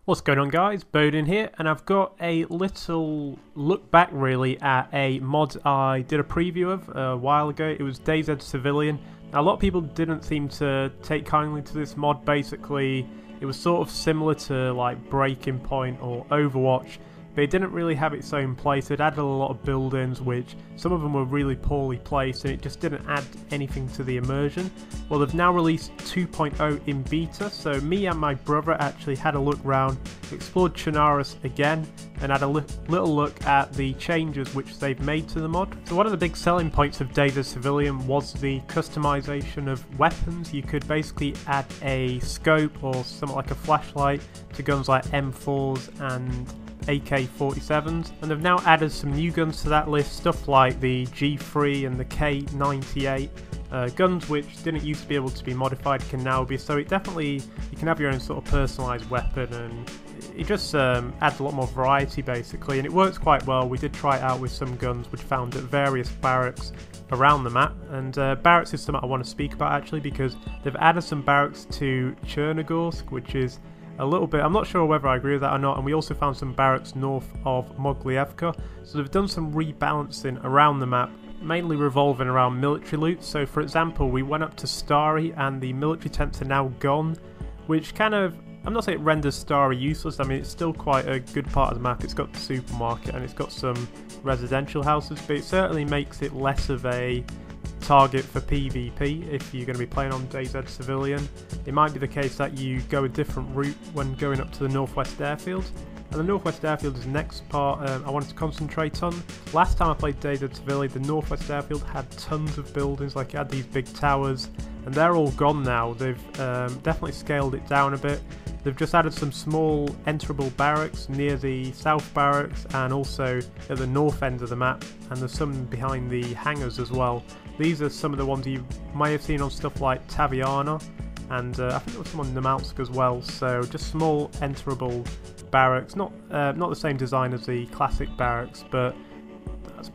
What's going on, guys? Bowden here, and I've got a little look back really at a mod I did a preview of a while ago. It was DayZ Civilian. Now, a lot of people didn't seem to take kindly to this mod. Basically, it was sort of similar to like Breaking Point or Overwatch, but it didn't really have its own place. It added a lot of buildings, which some of them were really poorly placed, and it just didn't add anything to the immersion. Well, they've now released 2.0 in beta, so me and my brother actually had a look round, explored Chernarus again, and had a little look at the changes which they've made to the mod. So one of the big selling points of DayZ Civilian was the customization of weapons. You could basically add a scope or something like a flashlight to guns like M4s and AK-47s, and they've now added some new guns to that list, stuff like the G3 and the K98. Guns which didn't used to be able to be modified can now be, so it definitely, you can have your own sort of personalised weapon, and it just adds a lot more variety basically, and it works quite well. We did try it out with some guns which found at various barracks around the map, and barracks is something I want to speak about actually, because they've added some barracks to Chernogorsk, which is a little bit, I'm not sure whether I agree with that or not, and we also found some barracks north of Moglievka, so they've done some rebalancing around the map, mainly revolving around military loot. So for example, we went up to Starry and the military tents are now gone, which kind of, I'm not saying it renders Starry useless, I mean it's still quite a good part of the map. It's got the supermarket and it's got some residential houses, but it certainly makes it less of a target for PvP if you're going to be playing on DayZ Civilian. It might be the case that you go a different route when going up to the Northwest Airfield, and the Northwest Airfield is the next part I wanted to concentrate on. Last time I played DayZ Civilian, the Northwest Airfield had tons of buildings, like it had these big towers, and they're all gone now. They've definitely scaled it down a bit. They've just added some small enterable barracks near the South Barracks and also at the north end of the map, and there's some behind the hangars as well. These are some of the ones you may have seen on stuff like Taviana, and I think there was some on Namalsk as well, so just small enterable barracks, not the same design as the classic barracks, but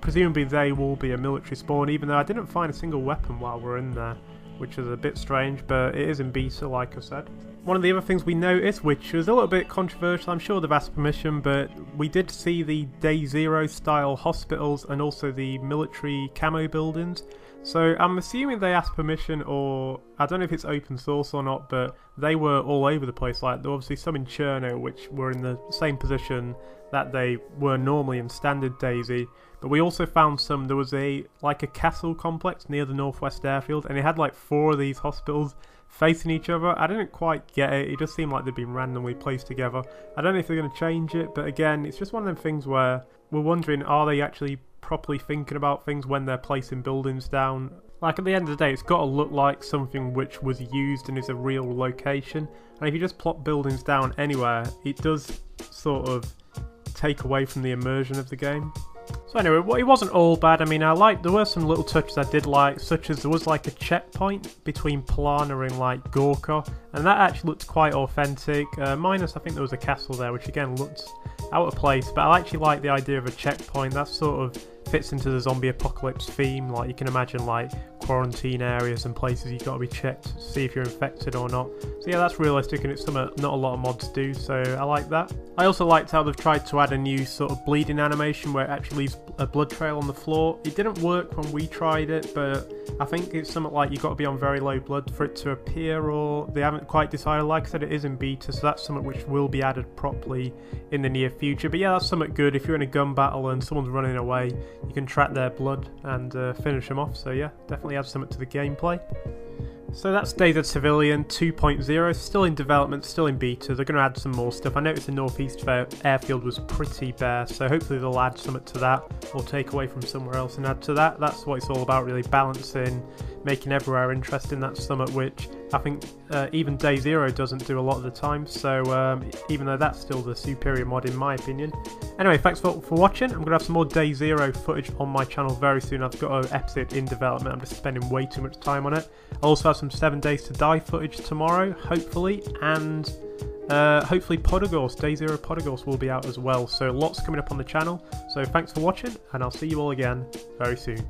presumably they will be a military spawn, even though I didn't find a single weapon while we're in there, which is a bit strange, but it is in beta like I said. One of the other things we noticed, which was a little bit controversial, I'm sure they've asked permission, but we did see the DayZ style hospitals and also the military camo buildings. So I'm assuming they asked permission, or I don't know if it's open source or not, but they were all over the place. Like there were obviously some in Cherno which were in the same position that they were normally in standard DayZ, but we also found some, there was a castle complex near the Northwest Airfield, and it had like 4 of these hospitals facing each other. I didn't quite get it, it just seemed like they'd been randomly placed together. I don't know if they're going to change it, but again, it's just one of them things where we're wondering, are they actually properly thinking about things when they're placing buildings down? Like at the end of the day, it's got to look like something which was used and is a real location, and if you just plop buildings down anywhere, it does sort of take away from the immersion of the game. So anyway, it wasn't all bad. I mean, there were some little touches I did like, such as there was like a checkpoint between Plana and like Gorka, and that actually looked quite authentic, minus I think there was a castle there which again looked out of place, but I actually like the idea of a checkpoint. That sort of fits into the zombie apocalypse theme. Like you can imagine like quarantine areas and places you've got to be checked to see if you're infected or not. So yeah, that's realistic, and it's something not a lot of mods do, so I like that. I also liked how they've tried to add a new sort of bleeding animation where it actually leaves a blood trail on the floor. It didn't work when we tried it, but I think it's something like you've got to be on very low blood for it to appear, or they haven't quite decided. Like I said, it is in beta, so that's something which will be added properly in the near future. But yeah, that's something good. If you're in a gun battle and someone's running away, you can track their blood and finish them off. So yeah, definitely adds something to the gameplay. So that's DayZ Civilian 2.0, still in development, still in beta. They're going to add some more stuff. I noticed the Northeast Airfield was pretty bare, so hopefully they'll add something to that, or take away from somewhere else and add to that. That's what it's all about, really, balancing, making everywhere interesting. That's something which I think even DayZ doesn't do a lot of the time, so even though that's still the superior mod in my opinion. Anyway, thanks for watching. I'm going to have some more DayZ footage on my channel very soon. I've got an episode in development, I'm just spending way too much time on it. I'll also have some 7 Days to Die footage tomorrow, hopefully, and hopefully DayZ Podagorsk will be out as well, so lots coming up on the channel. So thanks for watching, and I'll see you all again very soon.